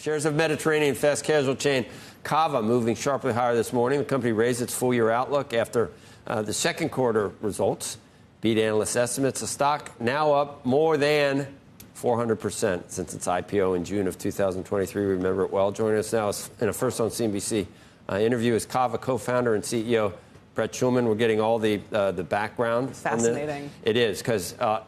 Shares of Mediterranean fast casual chain Cava moving sharply higher this morning. The company raised its full-year outlook after the second quarter results beat analyst estimates. The stock now up more than 400% since its IPO in June of 2023. Remember it well. Joining us now in a first on CNBC interview is Cava co-founder and CEO Brett Schulman. We're getting all the background. Fascinating. It is, because I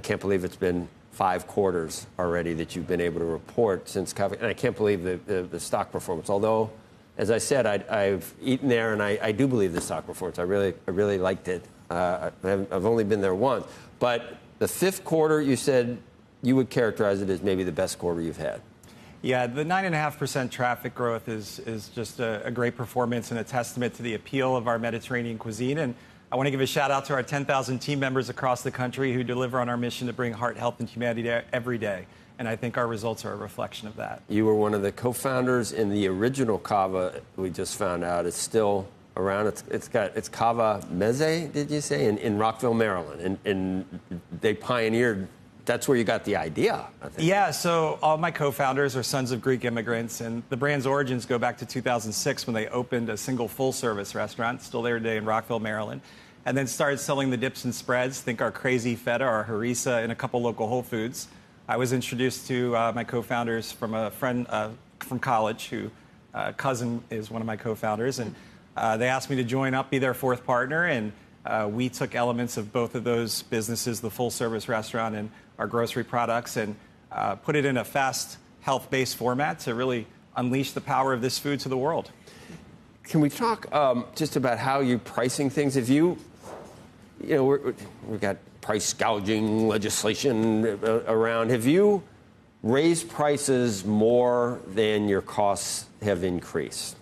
can't believe it's been 5 quarters already that you've been able to report since Cava, and I can't believe the stock performance. Although, as I said, I've eaten there, and I do believe the stock performance. I really liked it. I've only been there once, but the 5th quarter, you said you would characterize it as maybe the best quarter you've had. Yeah, the 9.5% traffic growth is just a great performance and a testament to the appeal of our Mediterranean cuisine. And I want to give a shout out to our 10,000 team members across the country who deliver on our mission to bring heart, health, and humanity every day. And I think our results are a reflection of that. You were one of the co-founders in the original Cava. We just found out it's still around. It's Cava Meze, did you say, in Rockville, Maryland, and they pioneered. That's where you got the idea, I think. Yeah, so all my co-founders are sons of Greek immigrants, and the brand's origins go back to 2006 when they opened a single full-service restaurant, still there today in Rockville, Maryland, and then started selling the dips and spreads. Think our crazy feta, our harissa, and a couple local Whole Foods. I was introduced to my co-founders from a friend from college who cousin is one of my co-founders, and they asked me to join up, be their 4th partner, and we took elements of both of those businesses, the full-service restaurant and our grocery products, and put it in a fast, health-based format to really unleash the power of this food to the world. Can we talk just about how you're pricing things? If we've got price gouging legislation around. Have you raised prices more than your costs have increased?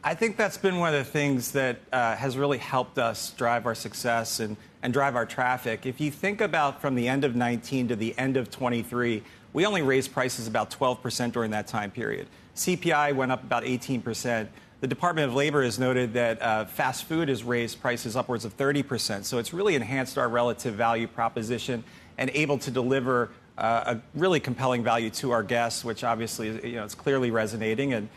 I think that's been one of the things that has really helped us drive our success and drive our traffic. If you think about from the end of 19 to the end of 23, we only raised prices about 12% during that time period. CPI went up about 18%. The Department of Labor has noted that fast food has raised prices upwards of 30%. So it's really enhanced our relative value proposition and able to deliver a really compelling value to our guests, which obviously it's clearly resonating. And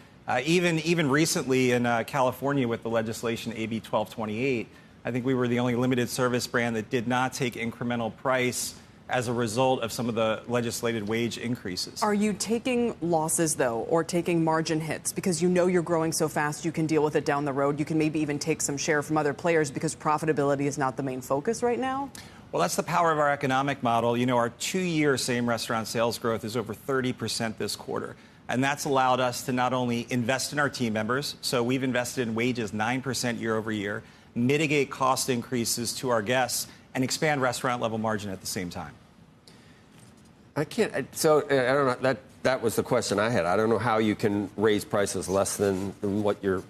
even recently in California with the legislation AB 1228, I think we were the only limited service brand that did not take incremental price as a result of some of the legislated wage increases. Are you taking losses, though, or taking margin hits? Because you're growing so fast, you can deal with it down the road. You can maybe even take some share from other players because profitability is not the main focus right now? Well, that's the power of our economic model. Our 2-year same restaurant sales growth is over 30% this quarter. And that's allowed us to not only invest in our team members, so we've invested in wages 9% year over year, mitigate cost increases to our guests, and expand restaurant level margin at the same time. I don't know. That was the question I had. I don't know how you can raise prices less than what your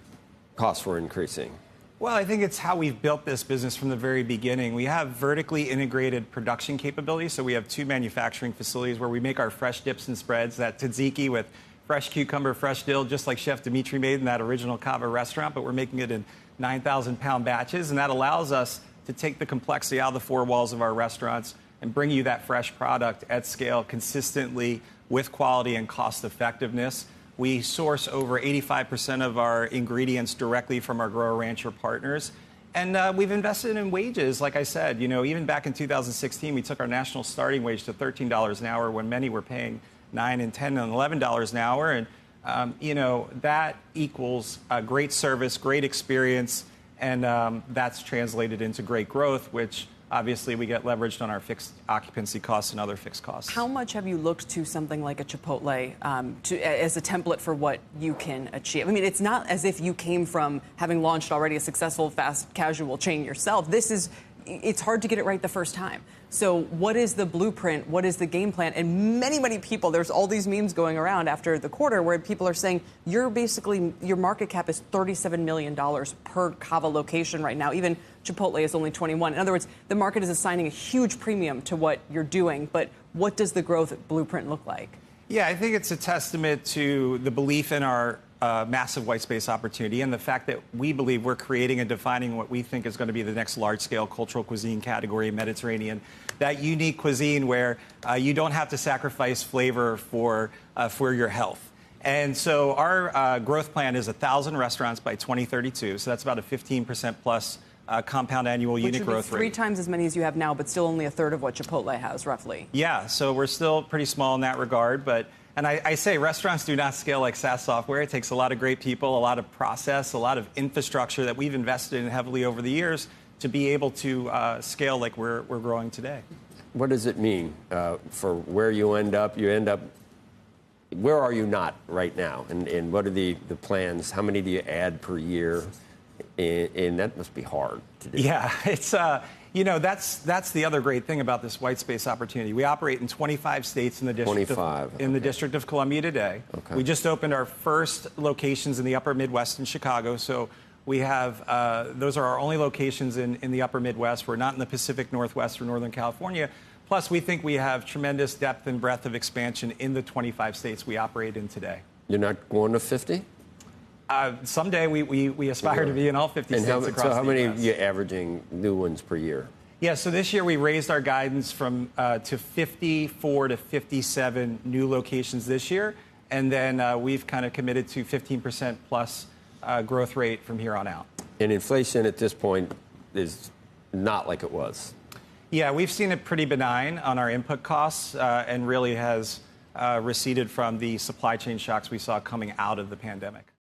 costs were increasing. Well, I think it's how we've built this business from the very beginning. We have vertically integrated production capabilities. So we have 2 manufacturing facilities where we make our fresh dips and spreads, that tzatziki with fresh cucumber, fresh dill, just like Chef Dimitri made in that original Cava restaurant, but we're making it in 9,000-pound batches. And that allows us to take the complexity out of the 4 walls of our restaurants and bring you that fresh product at scale consistently with quality and cost effectiveness. We source over 85% of our ingredients directly from our grower rancher partners. And we've invested in wages, like I said. Even back in 2016, we took our national starting wage to $13 an hour when many were paying $9 and $10 and $11 an hour. And, that equals great service, great experience, and that's translated into great growth, which obviously we get leveraged on our fixed occupancy costs and other fixed costs. How much have you looked to something like a Chipotle as a template for what you can achieve? I mean, it's not as if you came from having launched already a successful fast casual chain yourself. It's hard to get it right the first time. So what is the blueprint? What is the game plan? And many people, there's all these memes going around after the quarter where people are saying your market cap is $37 million per Cava location right now. Even Chipotle is only 21. In other words, the market is assigning a huge premium to what you're doing. But what does the growth blueprint look like? Yeah, I think it's a testament to the belief in our massive white space opportunity, and the fact that we believe we're creating and defining what we think is going to be the next large-scale cultural cuisine category, Mediterranean, that unique cuisine where you don't have to sacrifice flavor for your health. And so our growth plan is 1,000 restaurants by 2032, so that's about a 15% plus compound annual unit growth rate. Three times as many as you have now, but still only a third of what Chipotle has, roughly. Yeah, so we're still pretty small in that regard, and I say restaurants do not scale like SaaS software. It takes a lot of great people, a lot of process, a lot of infrastructure that we've invested in heavily over the years to be able to scale like we're growing today. What does it mean for where you end up? Where are you not right now? And what are the plans? How many do you add per year? And that must be hard to do. Yeah, it's that's the other great thing about this white space opportunity. We operate in 25 states in the District of Columbia today. Okay. We just opened our first locations in the Upper Midwest in Chicago. So we have those are our only locations in the Upper Midwest. We're not in the Pacific Northwest or Northern California. Plus, we think we have tremendous depth and breadth of expansion in the 25 states we operate in today. You're not going to 50? Someday we aspire to be in all 50 states across the US. So how many are you averaging new ones per year? Yeah, so this year we raised our guidance from to 54 to 57 new locations this year, and then we've kind of committed to 15% plus growth rate from here on out. And inflation at this point is not like it was. Yeah, we've seen it pretty benign on our input costs and really has receded from the supply chain shocks we saw coming out of the pandemic.